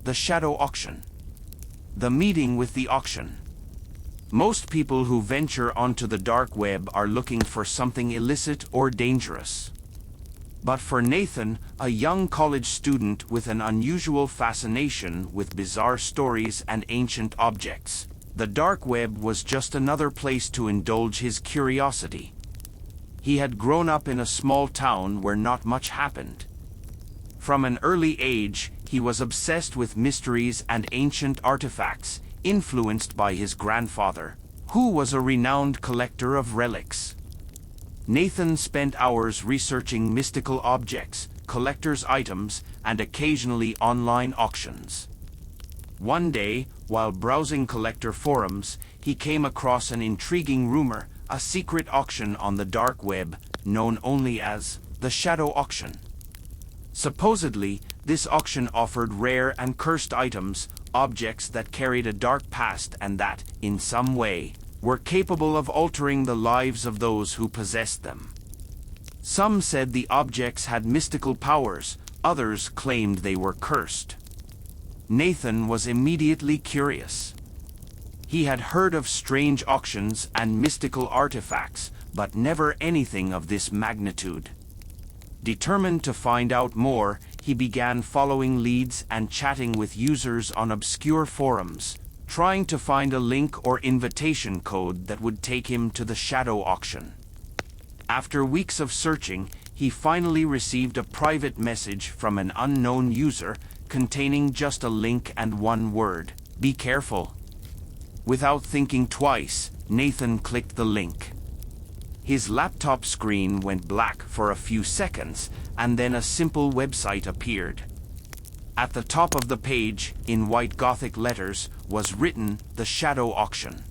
the shadow auction. The meeting with the auction. Most people who venture onto the dark web are looking for something illicit or dangerous. But for Nathan, a young college student with an unusual fascination with bizarre stories and ancient objects, the dark web was just another place to indulge his curiosity. He had grown up in a small town where not much happened. From an early age, he was obsessed with mysteries and ancient artifacts, influenced by his grandfather, who was a renowned collector of relics. Nathan spent hours researching mystical objects, collector's items, and occasionally online auctions. One day, while browsing collector forums, he came across an intriguing rumor, a secret auction on the dark web, known only as the shadow auction. Supposedly, this auction offered rare and cursed items, objects that carried a dark past and that, in some way, were capable of altering the lives of those who possessed them. Some said the objects had mystical powers, others claimed they were cursed. Nathan was immediately curious. He had heard of strange auctions and mystical artifacts, but never anything of this magnitude. Determined to find out more, he began following leads and chatting with users on obscure forums, trying to find a link or invitation code that would take him to the shadow auction. After weeks of searching, he finally received a private message from an unknown user containing just a link and one word: "Be careful." Without thinking twice, Nathan clicked the link. His laptop screen went black for a few seconds, and then a simple website appeared. At the top of the page, in white Gothic letters, was written, "The Shadow Auction."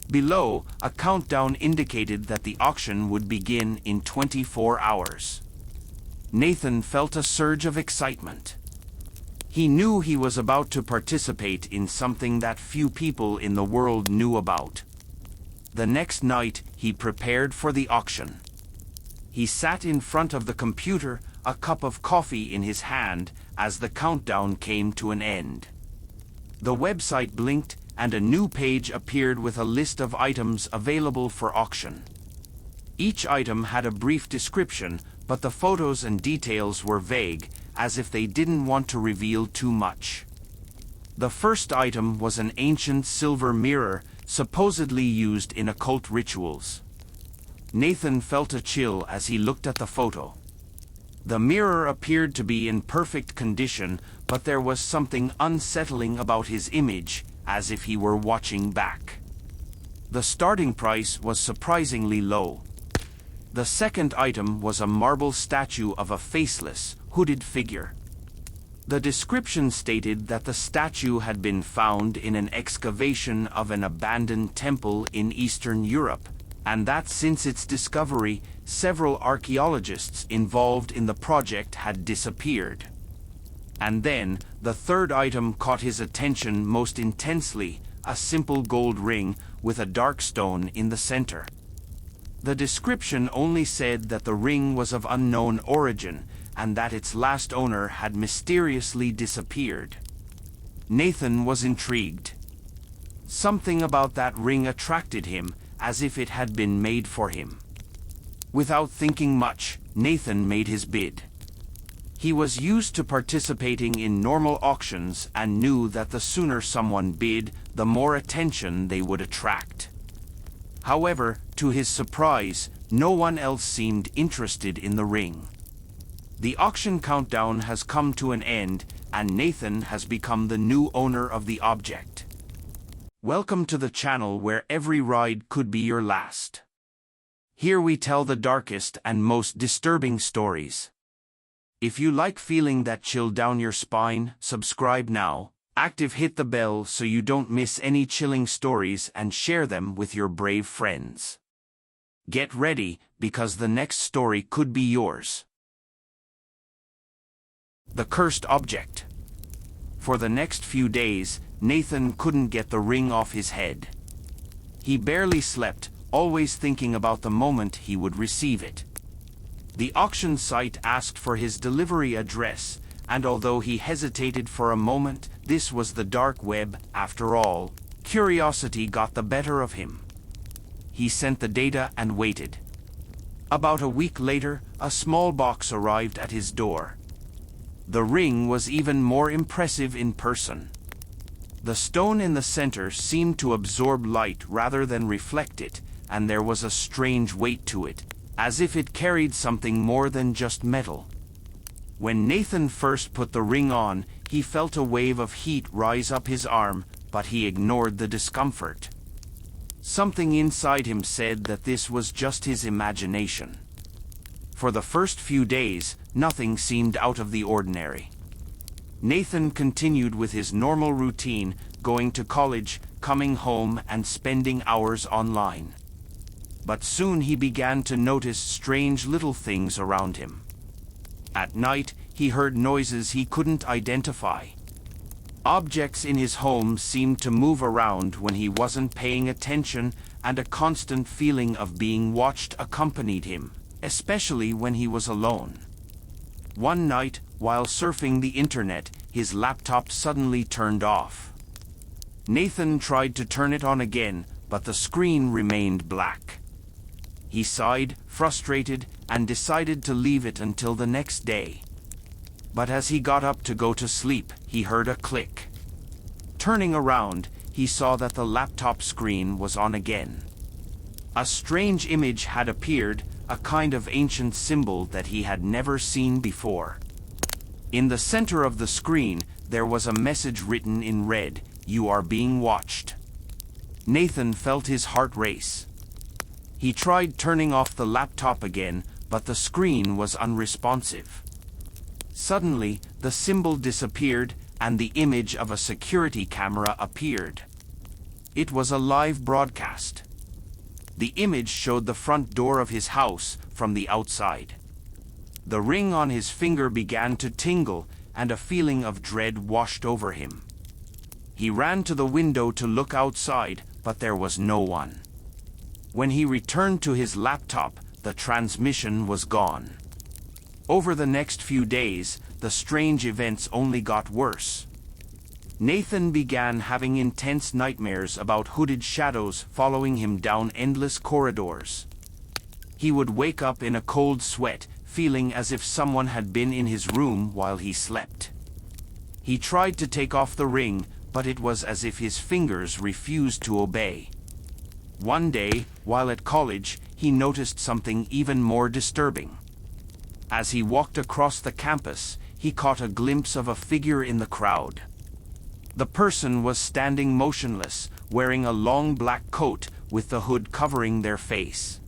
Below, a countdown indicated that the auction would begin in 24 hours. Nathan felt a surge of excitement. He knew he was about to participate in something that few people in the world knew about. The next night, he prepared for the auction. He sat in front of the computer, a cup of coffee in his hand, as the countdown came to an end. The website blinked, and a new page appeared with a list of items available for auction. Each item had a brief description, but the photos and details were vague, as if they didn't want to reveal too much. The first item was an ancient silver mirror, supposedly used in occult rituals. Nathan felt a chill as he looked at the photo. The mirror appeared to be in perfect condition, but there was something unsettling about his image, as if he were watching back. The starting price was surprisingly low. The second item was a marble statue of a faceless, hooded figure. The description stated that the statue had been found in an excavation of an abandoned temple in Eastern Europe, and that since its discovery, several archaeologists involved in the project had disappeared. And then, the third item caught his attention most intensely, a simple gold ring with a dark stone in the center. The description only said that the ring was of unknown origin, and that its last owner had mysteriously disappeared. Nathan was intrigued. Something about that ring attracted him, as if it had been made for him. Without thinking much, Nathan made his bid. He was used to participating in normal auctions and knew that the sooner someone bid, the more attention they would attract. However, to his surprise, no one else seemed interested in the ring. The auction countdown has come to an end, and Nathan has become the new owner of the object. Welcome to the channel where every ride could be your last. Here we tell the darkest and most disturbing stories. If you like feeling that chill down your spine, subscribe now. Hit the bell so you don't miss any chilling stories and share them with your brave friends. Get ready, because the next story could be yours. The Cursed Object. For the next few days, Nathan couldn't get the ring off his head. He barely slept, always thinking about the moment he would receive it. The auction site asked for his delivery address, and although he hesitated for a moment, this was the dark web, after all. Curiosity got the better of him. He sent the data and waited. About a week later, a small box arrived at his door. The ring was even more impressive in person. The stone in the center seemed to absorb light rather than reflect it, and there was a strange weight to it, as if it carried something more than just metal. When Nathan first put the ring on, he felt a wave of heat rise up his arm, but he ignored the discomfort. Something inside him said that this was just his imagination. For the first few days, nothing seemed out of the ordinary. Nathan continued with his normal routine, going to college, coming home, and spending hours online. But soon he began to notice strange little things around him. At night, he heard noises he couldn't identify. Objects in his home seemed to move around when he wasn't paying attention, and a constant feeling of being watched accompanied him, especially when he was alone. One night, while surfing the internet, his laptop suddenly turned off. Nathan tried to turn it on again, but the screen remained black. He sighed, frustrated, and decided to leave it until the next day. But as he got up to go to sleep, he heard a click. Turning around, he saw that the laptop screen was on again. A strange image had appeared, a kind of ancient symbol that he had never seen before. In the center of the screen, there was a message written in red, "You are being watched." Nathan felt his heart race. He tried turning off the laptop again, but the screen was unresponsive. Suddenly, the symbol disappeared, and the image of a security camera appeared. It was a live broadcast. The image showed the front door of his house from the outside. The ring on his finger began to tingle, and a feeling of dread washed over him. He ran to the window to look outside, but there was no one. When he returned to his laptop, the transmission was gone. Over the next few days, the strange events only got worse. Nathan began having intense nightmares about hooded shadows following him down endless corridors. He would wake up in a cold sweat, feeling as if someone had been in his room while he slept. He tried to take off the ring, but it was as if his fingers refused to obey. One day, while at college, he noticed something even more disturbing. As he walked across the campus, he caught a glimpse of a figure in the crowd. The person was standing motionless, wearing a long black coat with the hood covering their face.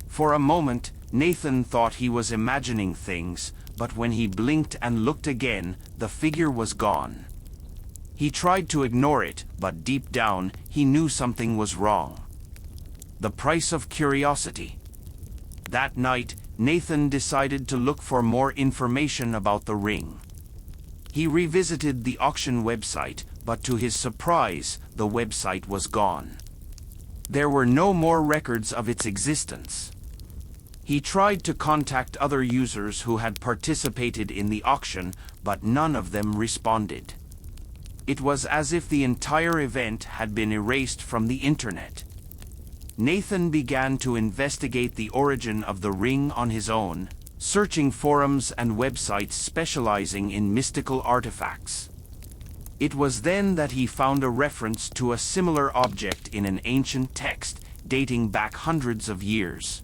For a moment, Nathan thought he was imagining things, but when he blinked and looked again, the figure was gone. He tried to ignore it, but deep down, he knew something was wrong. The price of curiosity. That night, Nathan decided to look for more information about the ring. He revisited the auction website, but to his surprise, the website was gone. There were no more records of its existence. He tried to contact other users who had participated in the auction, but none of them responded. It was as if the entire event had been erased from the internet. Nathan began to investigate the origin of the ring on his own, searching forums and websites specializing in mystical artifacts. It was then that he found a reference to a similar object in an ancient text dating back hundreds of years.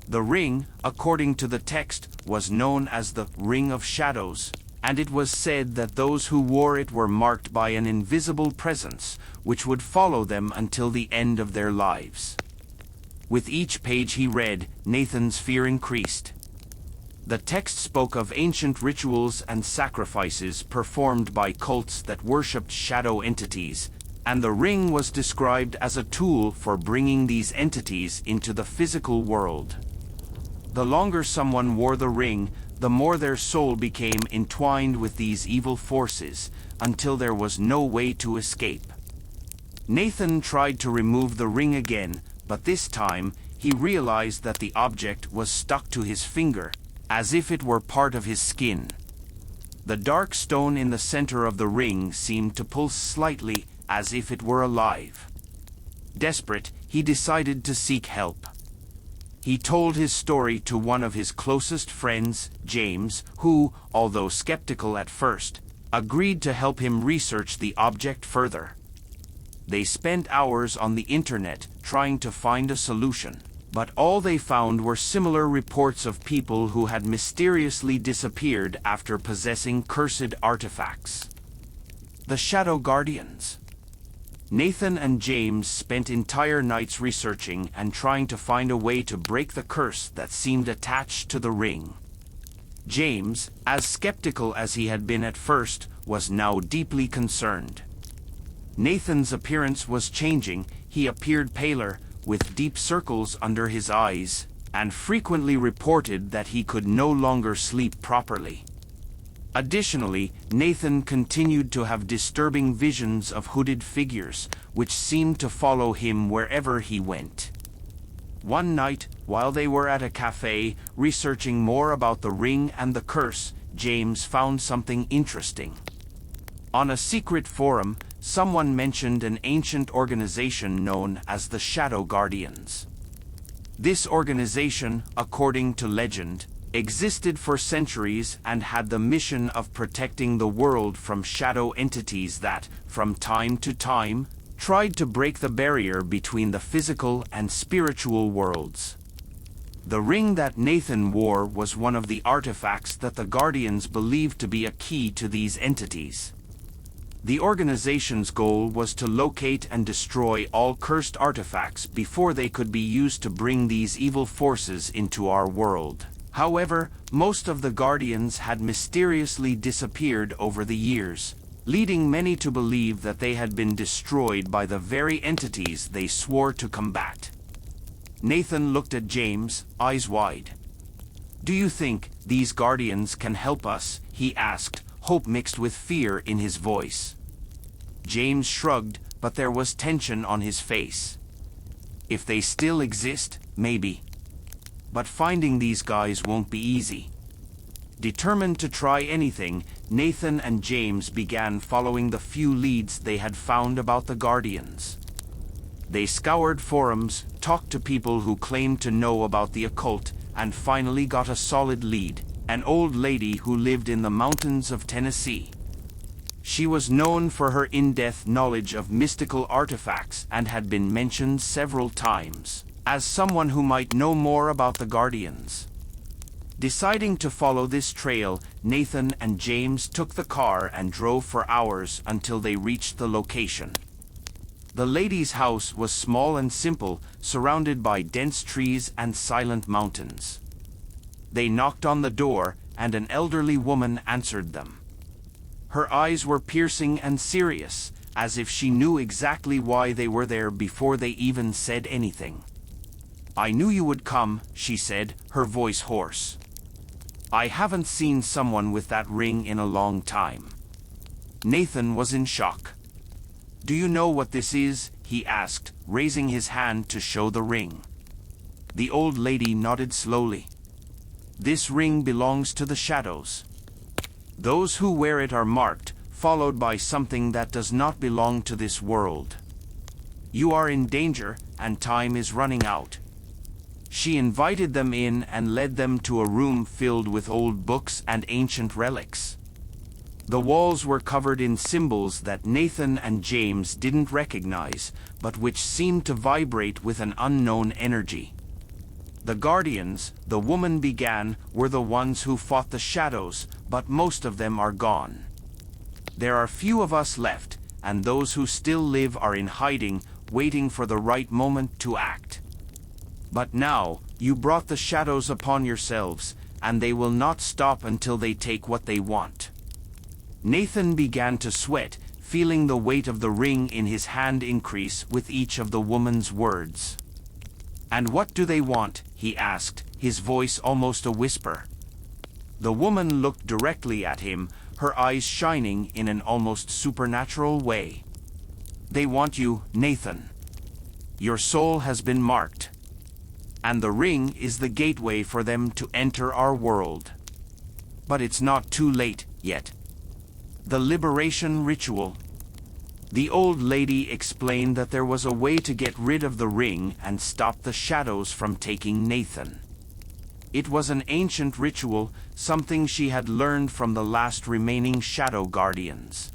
The ring, according to the text, was known as the Ring of Shadows, and it was said that those who wore it were marked by an invisible presence, which would follow them until the end of their lives. With each page he read, Nathan's fear increased. The text spoke of ancient rituals and sacrifices performed by cults that worshipped shadow entities, and the ring was described as a tool for bringing these entities into the physical world. The longer someone wore the ring, the more their soul became entwined with these evil forces, until there was no way to escape. Nathan tried to remove the ring again, but this time, he realized that the object was stuck to his finger, as if it were part of his skin. The dark stone in the center of the ring seemed to pulse slightly, as if it were alive. Desperate, he decided to seek help. He told his story to one of his closest friends, James, who, although skeptical at first, agreed to help him research the object further. They spent hours on the internet trying to find a solution, but all they found were similar reports of people who had mysteriously disappeared after possessing cursed artifacts. The Shadow Guardians. Nathan and James spent entire nights researching and trying to find a way to break the curse that seemed attached to the ring. James, as skeptical as he had been at first, was now deeply concerned. Nathan's appearance was changing. He appeared paler, with deep circles under his eyes, and frequently reported that he could no longer sleep properly. Additionally, Nathan continued to have disturbing visions of hooded figures, which seemed to follow him wherever he went. One night, while they were at a cafe, researching more about the ring and the curse, James found something interesting. On a secret forum, someone mentioned an ancient organization known as the Shadow Guardians. This organization, according to legend, existed for centuries and had the mission of protecting the world from shadow entities that, from time to time, tried to break the barrier between the physical and spiritual worlds. The ring that Nathan wore was one of the artifacts that the Guardians believed to be a key to these entities. The organization's goal was to locate and destroy all cursed artifacts before they could be used to bring these evil forces into our world. However, most of the Guardians had mysteriously disappeared over the years, leading many to believe that they had been destroyed by the very entities they swore to combat. Nathan looked at James, eyes wide. "Do you think these Guardians can help us?" he asked, hope mixed with fear in his voice. James shrugged, but there was tension on his face. "If they still exist, maybe. But finding these guys won't be easy." Determined to try anything, Nathan and James began following the few leads they had found about the Guardians. They scoured forums, talked to people who claimed to know about the occult, and finally got a solid lead: an old lady who lived in the mountains of Tennessee. She was known for her in-depth knowledge of mystical artifacts and had been mentioned several times as someone who might know more about the Guardians. Deciding to follow this trail, Nathan and James took the car and drove for hours until they reached the location. The lady's house was small and simple, surrounded by dense trees and silent mountains. They knocked on the door, and an elderly woman answered them. Her eyes were piercing and serious, as if she knew exactly why they were there before they even said anything. "I knew you would come," she said, her voice hoarse. "I haven't seen someone with that ring in a long time." Nathan was in shock. "Do you know what this is?" he asked, raising his hand to show the ring. The old lady nodded slowly. "This ring belongs to the shadows. Those who wear it are marked, followed by something that does not belong to this world. You are in danger, and time is running out." She invited them in and led them to a room filled with old books and ancient relics. The walls were covered in symbols that Nathan and James didn't recognize, but which seemed to vibrate with an unknown energy. "The Guardians," the woman began, "were the ones who fought the shadows, but most of them are gone. There are few of us left, and those who still live are in hiding, waiting for the right moment to act. But now, you brought the shadows upon yourselves, and they will not stop until they take what they want." Nathan began to sweat, feeling the weight of the ring in his hand increase with each of the woman's words. "And what do they want?" he asked, his voice almost a whisper. The woman looked directly at him, her eyes shining in an almost supernatural way. "They want you, Nathan. Your soul has been marked. And the ring is the gateway for them to enter our world. But it's not too late," yet. The liberation ritual. The old lady explained that there was a way to get rid of the ring and stop the shadows from taking Nathan. It was an ancient ritual, something she had learned from the last remaining shadow guardians.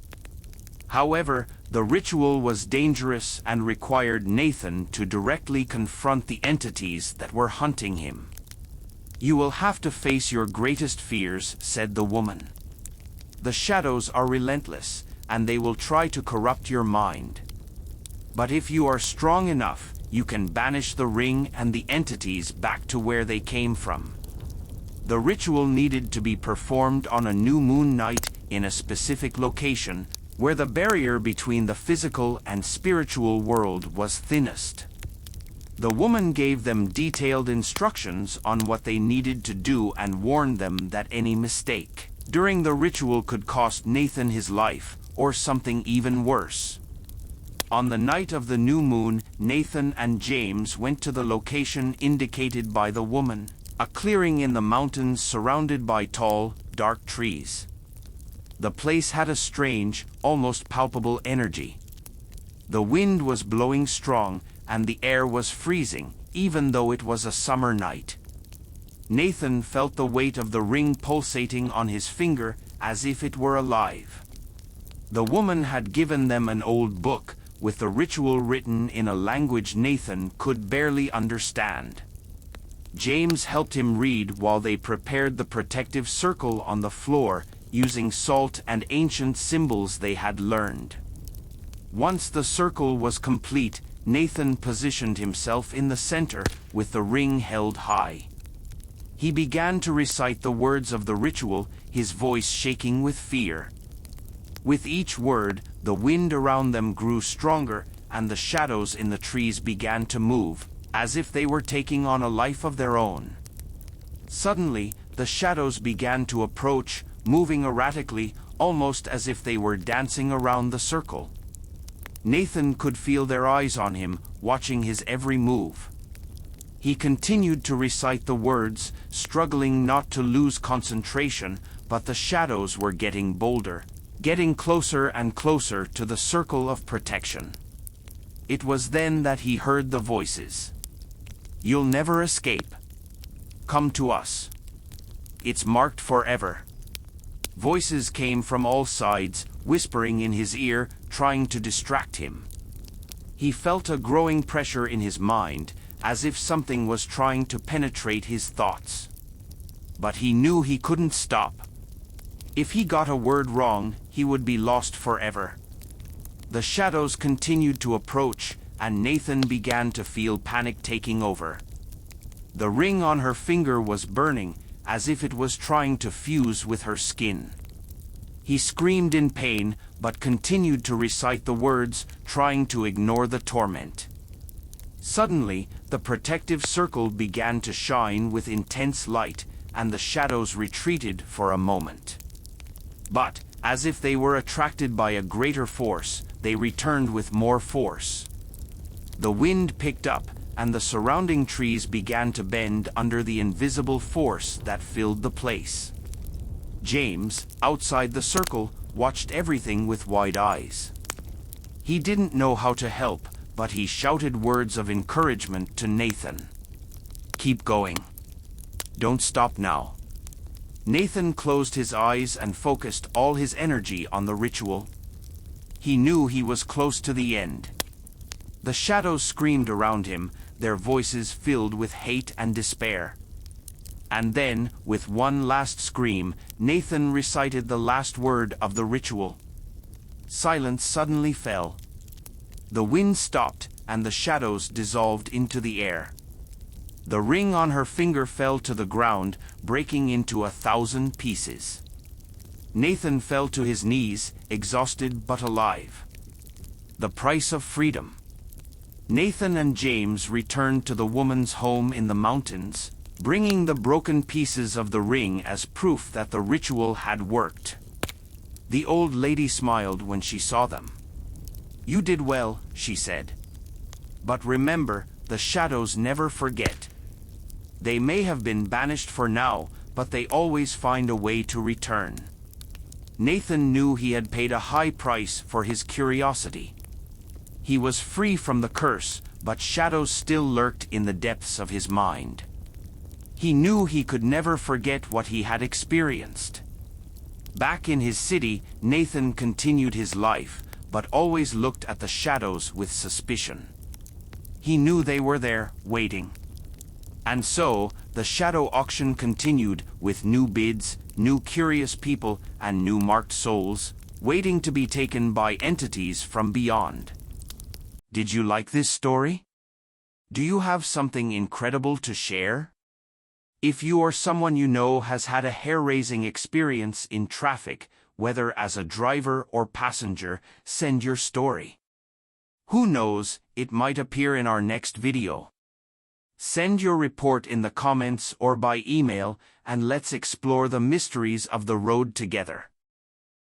However, the ritual was dangerous and required Nathan to directly confront the entities that were hunting him. "You will have to face your greatest fears," said the woman. "The shadows are relentless, and they will try to corrupt your mind. But if you are strong enough, you can banish the ring and the entities back to where they came from." The ritual needed to be performed on a new moon night in a specific location, where the barrier between the physical and spiritual world was thinnest. The woman gave them detailed instructions on what they needed to do and warned them that any mistake during the ritual could cost Nathan his life, or something even worse. On the night of the new moon, Nathan and James went to the location indicated by the woman, a clearing in the mountains surrounded by tall, dark trees. The place had a strange, almost palpable energy. The wind was blowing strong, and the air was freezing, even though it was a summer night. Nathan felt the weight of the ring pulsating on his finger as if it were alive. The woman had given them an old book, with the ritual written in a language Nathan could barely understand. James helped him read while they prepared the protective circle on the floor, using salt and ancient symbols they had learned. Once the circle was complete, Nathan positioned himself in the center, with the ring held high. He began to recite the words of the ritual, his voice shaking with fear. With each word, the wind around them grew stronger, and the shadows in the trees began to move, as if they were taking on a life of their own. Suddenly, the shadows began to approach, moving erratically, almost as if they were dancing around the circle. Nathan could feel their eyes on him, watching his every move. He continued to recite the words, struggling not to lose concentration, but the shadows were getting bolder, getting closer and closer to the circle of protection. It was then that he heard the voices. "You'll never escape. Come to us. It's marked forever." Voices came from all sides, whispering in his ear, trying to distract him. He felt a growing pressure in his mind, as if something was trying to penetrate his thoughts. But he knew he couldn't stop. If he got a word wrong, he would be lost forever. The shadows continued to approach, and Nathan began to feel panic taking over. The ring on her finger was burning, as if it was trying to fuse with her skin. He screamed in pain, but continued to recite the words, trying to ignore the torment. Suddenly, the protective circle began to shine with intense light, and the shadows retreated for a moment. But, as if they were attracted by a greater force, they returned with more force. The wind picked up, and the surrounding trees began to bend under the invisible force that filled the place. James, outside the circle, watched everything with wide eyes. He didn't know how to help, but he shouted words of encouragement to Nathan. "Keep going. Don't stop now." Nathan closed his eyes and focused all his energy on the ritual. He knew he was close to the end. The shadows screamed around him, their voices filled with hate and despair. And then, with one last scream, Nathan recited the last word of the ritual. Silence suddenly fell. The wind stopped, and the shadows dissolved into the air. The ring on her finger fell to the ground, breaking into 1,000 pieces. Nathan fell to his knees, exhausted but alive. The price of freedom. Nathan and James returned to the woman's home in the mountains, bringing the broken pieces of the ring as proof that the ritual had worked. The old lady smiled when she saw them. "You did well," she said. "But remember, the shadows never forget. They may have been banished for now, but they always find a way to return." Nathan knew he had paid a high price for his curiosity. He was free from the curse, but shadows still lurked in the depths of his mind. He knew he could never forget what he had experienced. Back in his city, Nathan continued his life, but always looked at the shadows with suspicion. He knew they were there, waiting. And so, the shadow auction continued with new bids, new curious people, and new marked souls, waiting to be taken by entities from beyond. Did you like this story? Do you have something incredible to share? If you or someone you know has had a hair-raising experience in traffic, whether as a driver or passenger, send your story. Who knows, it might appear in our next video. Send your report in the comments or by email, and let's explore the mysteries of the road together.